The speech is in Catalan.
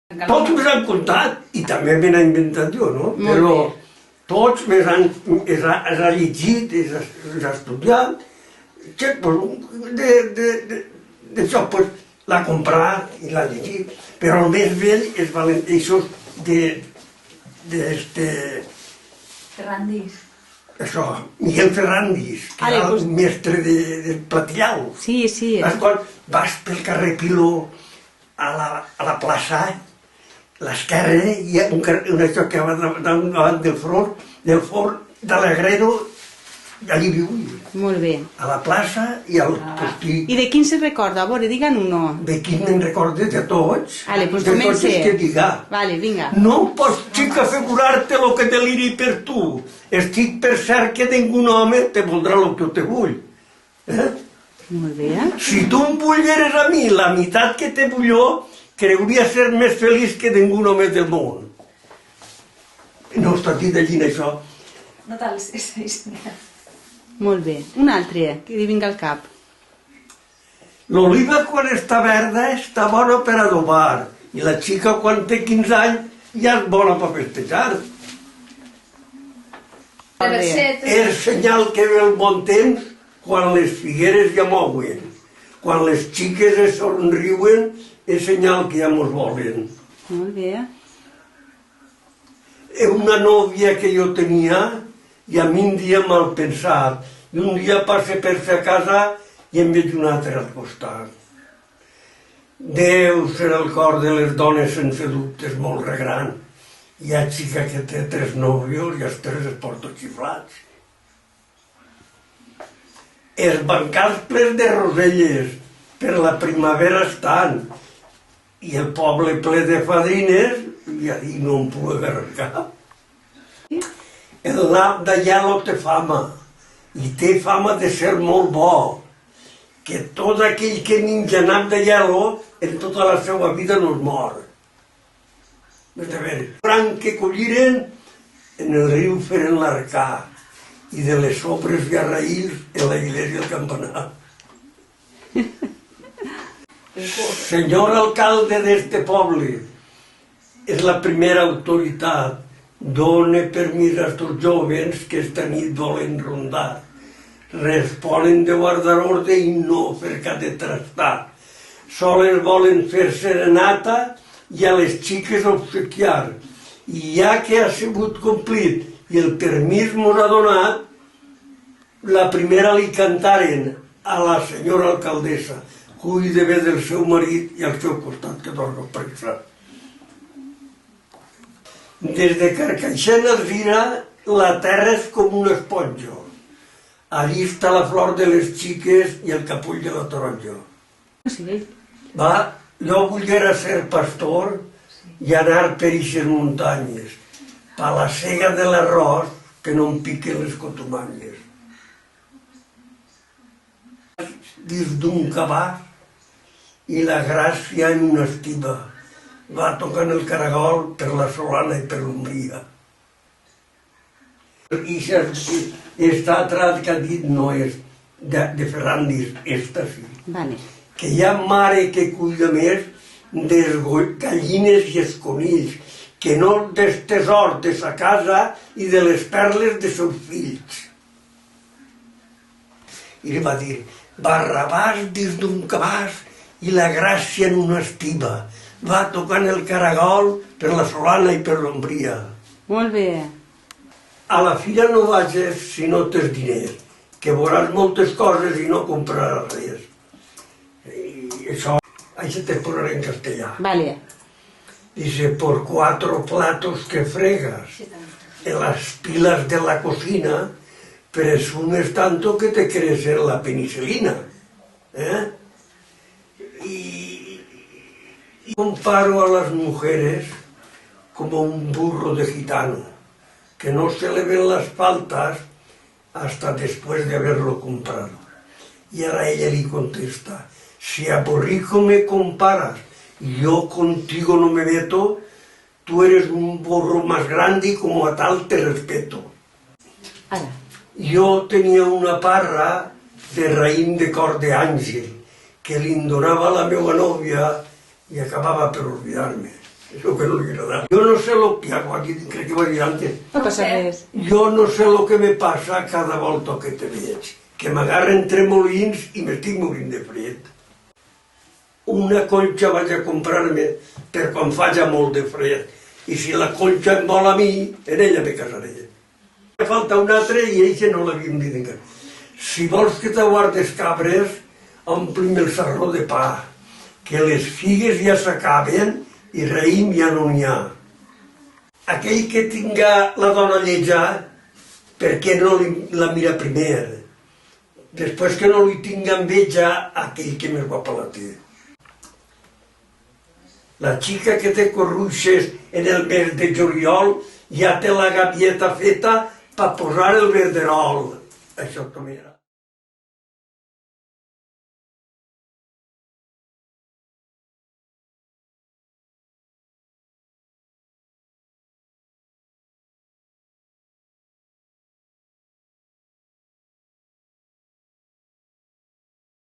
Tots me han contat, i també me n'he inventat jo, no? Però tots me han llegit, m'han estudiat, d'això l'ha comprat i l'ha llegit, però el més vell és això Ferrandis. Això, Miguel Ferrandis, que era el mestre de Platillau. Sí, sí. Quan vas pel carrer Piló a la plaça, l'esquerra, hi ha un això que va davant del forn de l'Agrero, allí viu. Molt bé. A la plaça i al postí. I de quin se recorda? A veure, digan uno. De quin me'n recordo? De tots. Vale, pues de tots comence. els que diga. Vale, vinga. No pots, xica, figurar-te lo que deliri per tu. Estic per cert que ningun home te voldrà lo que te vull. Molt bé. Si tu em volgueres a mi la meitat que te vull jo, creuria ser més feliç que ningun home del món. No està dit allí això. No tal, sí. Molt bé. Un altre, que li vinga al cap. L'oliva quan està verda està bona per adobar i la xica quan té 15 anys ja és bona per festejar. És senyal que ve el bon temps quan les figueres ja mouen. Quan les xiques es somriuen és senyal que ja mos volen. Molt bé. Una nòvia que jo tenia i a mi un dia mal pensat, i un dia passe per sa casa i em veig un altre al costat. Déu serà el cor de les dones sense dubtes molt regran. Hi ha xica que té 3 nòvios i els 3 es porten xiflats. Els bancals plens de roselles per la primavera estan i el poble ple de fadrines i a dir no em puc veure cap. El nap de hielo té fama, i té fama de ser molt bo, que tot aquell que menja nap de hielo en tota la seva vida no es mor. Franc que colliren, en el riu feren l'arcà, i de les sobres i arraïls en la iglesia el campanar. Senyor alcalde d'este poble, és la primera autoritat. Done permís a estos jóvens que esta nit volen rondar. Responen de guardar ordre i no fer cap de trastar. Soles volen fer serenata i a les xiques obsequiar. I ja que ha sigut complit i el permís mos ha donat, la primera li cantaren a la senyora alcaldessa. Cuide bé del seu marit i al seu costat que dorm pressa. Des de Carcaixent a Alzira, la terra és com un esponjo. Allí està la flor de les xiques i el capull de la taronja. Jo volia ser pastor i anar per ixes muntanyes, per la sega de l'arròs que no em piquen les cotumanyes. Dins d'un cabàs i la gràcia en una estiva. Va tocant el caragol per la Solana i per l'Umbria. I aquesta altra que ha dit no és de Ferrandis, esta sí. Que hi ha mare que cuida més des gallines i els conills, que no des tesors de sa casa i de les perles de seus fills. I li va dir, Barrabàs dins d'un cabàs i la gràcia en una estiva. Va tocant el caragol per la Solana i per l'Umbria. Molt bé. A la fira no vagis si no tens diners, que veuràs moltes coses i no compraràs res. I això te posaré en castellà. Vale. Dice, por 4 platos que fregas en las pilas de la cocina, presumes tanto que te crees en la penicilina. Comparo a las mujeres como un burro de gitano, que no se le ven las faltas hasta después de haberlo comprado. Y ahora ella le contesta, si a borrico me comparas y yo contigo no me meto, tú eres un burro más grande y como a tal te respeto. Jo tenia una parra de raïm de cor d'àngel que li donava a la meva nòvia i acabava per oblidar-me. Eso que no li agrada. Yo no sé lo que hago aquí, crec que ho he dit antes. No passa res. Jo no sé lo que me passa cada volta que te veig. Que m'agarren tremolins i m'estic morint de fred. Una conxa vaig a comprar-me per quan faci molt de fred. I si la conxa em vol a mi, en ella me casaré. Me falta una altra i eixa no l'havíem dit encara. Si vols que te guardes cabres, ompli'm el sarró de pa, que les figues ja s'acaben i raïm ja no n'hi ha. Aquell que tinga la dona lletja, per què no la mira primer? Després que no li tinga enveja aquell que més guapa la té. La xica que té corruixes en el mes de juliol ja té la gavieta feta per posar el verderol. Això també era.